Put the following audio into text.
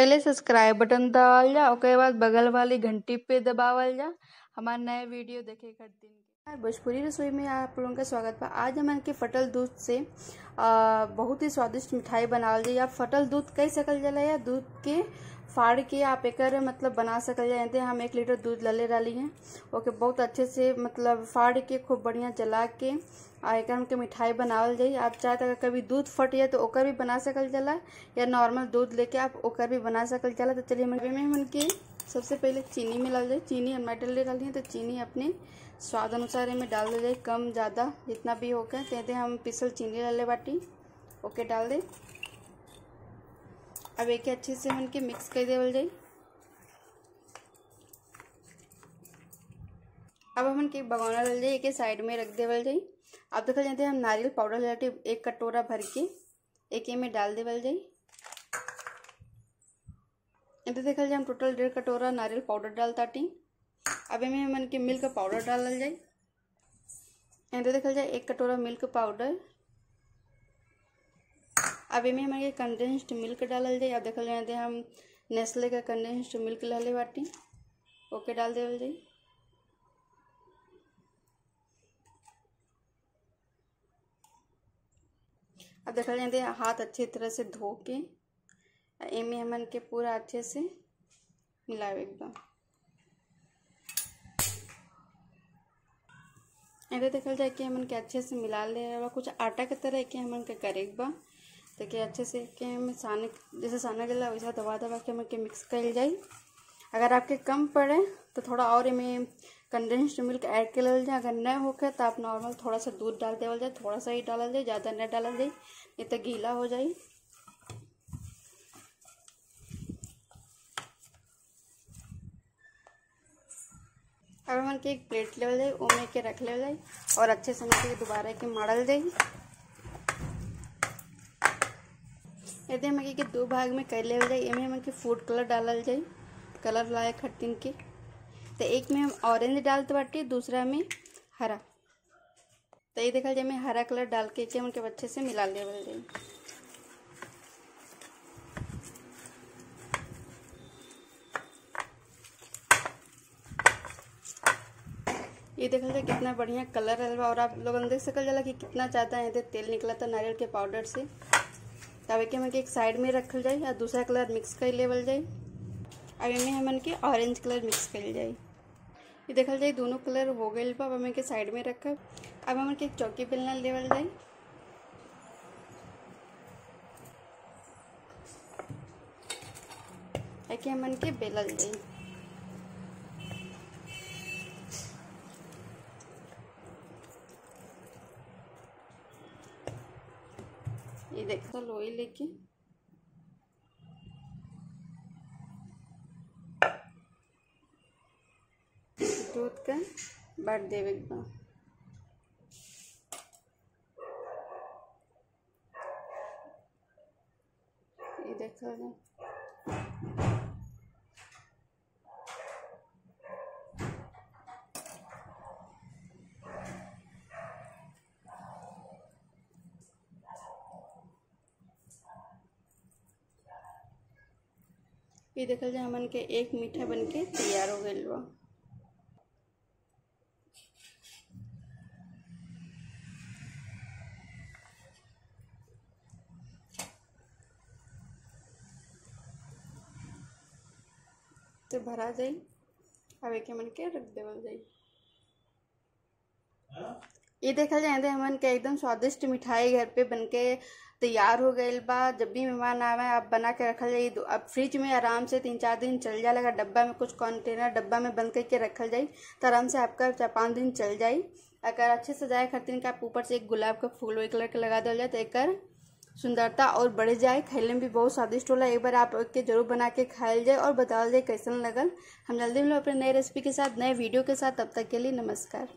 पहले subscribe button दबावल जा, ओकरे बाद बगल वाली घंटी पे दबावल जा हमारे नए वीडियो देखे खातिर। भोजपुरी रसोई में आप लोगों का स्वागत बा। आज हमन के फटल दूध से बहुत ही स्वादिष्ट मिठाई बनावल जाए। आप फटल दूध कह सकल जाला या दूध के फाड़ के आप एकर मतलब बना सकल जाए। हम 1 लीटर दूध लले डाली हैं, ओके बहुत अच्छे से मतलब फाड़ के खूब बढ़िया जला के एकर हमके मिठाई बनावल जाए। आप चाहे तो कभी दूध फट जाए तो ओकर भी बना सकल जाला या नॉर्मल दूध लेके आप ओकर भी बना सकल जाला। तो चलिए हमन के सबसे पहले चीनी मिला जाए। चीनी हम डले डाली है तो चीनी अपने स्वाद अनुसार में डाल दे जाए, कम ज़्यादा जितना भी होकर। कहते हम पिसल चीनी डाले बाटी ओके डाल दे। अब एक अच्छे से हमन के मिक्स कर देवल जाए। अब हमन के भगोना डाल जाए, एक साइड में रख देवल जाए। अब देखल जाते हम नारियल पाउडर लेके 1 कटोरा भर के एक में डाल देवल जाए। इधर देखल जाए हम टोटल 1.5 कटोरा नारियल पाउडर डालताटी। अब इनमें हमन के मिल्क पाउडर डालल जाए। इधर देखल जाए 1 कटोरा मिल्क पाउडर। अब इनमें हमन के कंडेंस्ड मिल्क डालल जाए। अब देखल जाए हम नेस्ले का कंडेंस्ड मिल्क डाले बाटी ओके डाल देवल जाए। अब देखल जाए हाथ अच्छी तरह से धो के इनमें हमन के पूरा अच्छे से मिलावे एक बार। इधर देखल जाए कि हमन के अच्छे से मिला ले कुछ आटा के तरह के हमन के करे एक बार। तो कि अच्छे से के हमें साने जैसे साना गला वैसा दबा के हमन के मिक्स कर जाए। अगर आपके कम पड़े तो थोड़ा और इनमें कंडेंस्ड मिल्क ऐड कर ले जाए। अगर न होके तो आप नॉर्मल थोड़ा सा दूध डाल देवल जाए, थोड़ा सा ही डालल जाए, ज़्यादा न डालल जाए नहीं तो गीला हो जाए। अब हमन के एक प्लेट लेवल जाए, ओमे के रख ले जाए और अच्छे से हमन के दोबारा के मड़ल जाए। यदि हमन के 2 भाग में कर लेवल जाए। इनमें हमन के फूड कलर डालल जाए, कलर लाए खट्टिन के। तो एक में हम ऑरेंज डालते बाटी, दूसरा में हरा। तो ये देखल जाए मैं हरा कलर डाल के हमन के अच्छे से मिला लेवल जाए। ये देखल जाए कितना बढ़िया कलर है और आप लोगन देख सकल जाला कि कितना ज़्यादा इधर तेल निकला था नारियल के पाउडर से। तब के हमन के एक साइड में रखल जाए और दूसरा कलर मिक्स कर लेवल जाए। अब इनमें हमन के ऑरेंज कलर मिक्स कर जाए। ये देखल जाए दोनों कलर हो गए। अब हमन के साइड में रखब। अब हमन के एक चौकी बेलना लेवल जाए। एके हमन के बेलल जाए। ये देखो लोई लेके दूध का बाट देवे एक बार। ये देखो ना ये देखल जाए हमन के एक मीठा बन के तैयार हो गइल बा। तो भरा जाए। अब एक हमन के रख देवल जाए। ये देखल जाए हमन के एकदम स्वादिष्ट मिठाई घर पे बनके तैयार हो गई बा। जब भी मेहमान आवे आप बना के रखल जाए। अब फ्रिज में आराम से 3-4 दिन चल जाए। अगर डब्बा में कुछ कंटेनर डब्बा में बंद करके रखल जाए तो आराम से आपका 4-5 दिन चल जाए। अगर अच्छे सजाए खातिर के आप ऊपर से एक गुलाब का फूल वही कलर के लगा दिया जाए तो एक सुंदरता और बढ़ जाए। खाने में भी बहुत स्वादिष्ट होला। एक बार आप के जरूर बना के खायल जाए और बताओ जाए कैसन लगल। हम जल्दी मिलो अपने नए रेसिपी के साथ, नए वीडियो के साथ। तब तक के लिए नमस्कार।